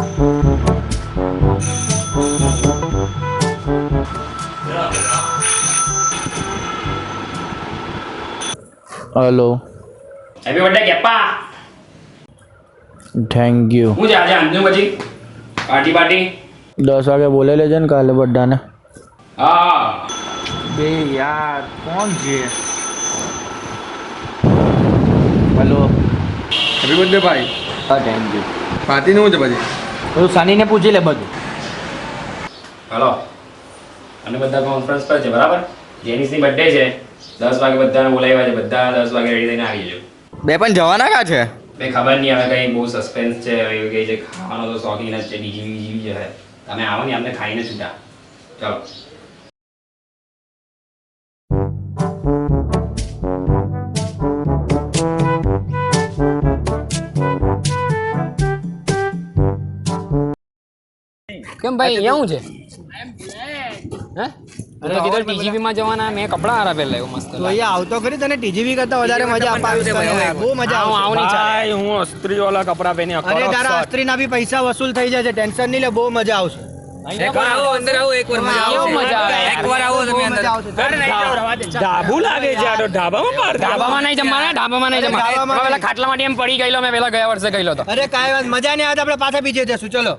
Hello happy birthday केप्पा thank you હું છે આજે આંધ્યું પછી પાર્ટી 10 વાગે બોલે લેજે ને કાલે બધાને હા बे यार कौन છે? हेलो હેપી બર્થડે ભાઈ. હા થેન્ક યુ પાર્ટી નું છે પછી તું સનીને પૂછી લે બધું. હલો અને બધા કોન્ફરન્સ પર છે બરાબર. જેનિસની બર્થડે છે 10 વાગે બધાને બોલાવ્યા છે. બધા 10 વાગે રેડી થઈને આવી જજો. બે પણ જવાના કા છે? બે ખબર નહીં હવે કઈ બહુ સસ્પેન્સ છે. એવું કહે છે ખાવાનો તો શોખીન જ છે. ડીજી છે. તમે આવો ને અમને ખાઈને છૂટા. ચાલો કેમ ભાઈ અહીંયા હું છે હે અને કીધું ટીજીવી માં જવાના મેં કપડા હારા પહેલા એવું મસ્ત તો અહીંયા આવતો ખરી તને ટીજીવી કરતા વધારે મજા અપાવી બહુ મજા આવું નહીં ચાલે ભાઈ હું અસ્ત્રી વાળા કપડા પહેરી અરે તારા અસ્ત્રીના બી પૈસા વસૂલ થઈ જશે ટેન્શન નહીં લે બહુ મજા આવશે ઢાબુ લાગે છે આ તો ઢાબામાં ઢાબામાં નહીં જમવાના ઢાબામાં નહીં જમવાના પેલા ખાટલા માટે એમ પડી ગયેલો મેં પેલા ગયા વર્ષે ગયેલો હતો અરે કાંઈ વાત મજા નહીં આવે આપણે પાછા બીજે જશું ચલો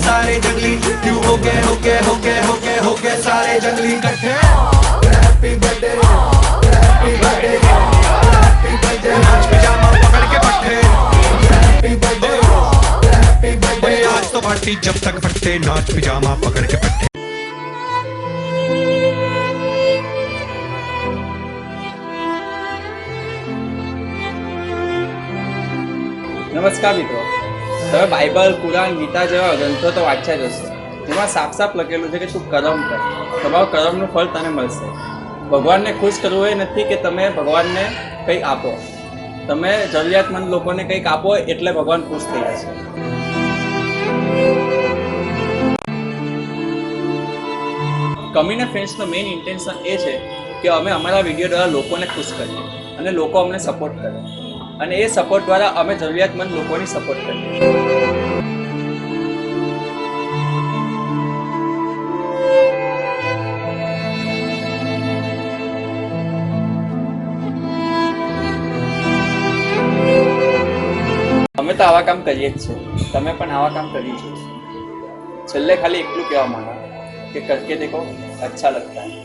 सारे जंगली क्यों हो गए सारे जंगली इकट्ठे हैप्पी बर्थडे नाच पिजामा पकड़ के पट्टे हैप्पी बर्थडे आज तो पार्टी जब तक फटते नाच पिजामा पकड़ के पट्टे નમસ્કાર મિત્રો, તમે બાઇબલ, કુરાન, ગીતા જેવા ગ્રંથો તો વાંચ્યા જ હશે. જેમાં સાફ સાફ લખેલું છે કે તું કર્મ કર, તમારું કર્મનું ફળ તને મળશે. ભગવાનને ખુશ કરવું એ નથી કે તમે ભગવાનને કંઈક આપો, તમે જરૂરિયાતમંદ લોકોને કંઈક આપો એટલે ભગવાન ખુશ થઈ જશે. કમીના ફ્રેન્ડ્સનો મેઇન ઇન્ટેન્શન એ છે કે અમે અમારા વિડીયો દ્વારા લોકોને ખુશ કરીએ અને લોકો અમને સપોર્ટ કરે અને એ સપોર્ટ દ્વારા અમે જરૂરિયાતમંદ લોકોની સપોર્ટ કરીએ. અમે તો આવા કામ કરીએ જ છે, તમે પણ આવા કામ કરી છે. છેલ્લે ખાલી એટલું કહેવા માંગા કે કરકે દેખો અચ્છા લગતા હૈ.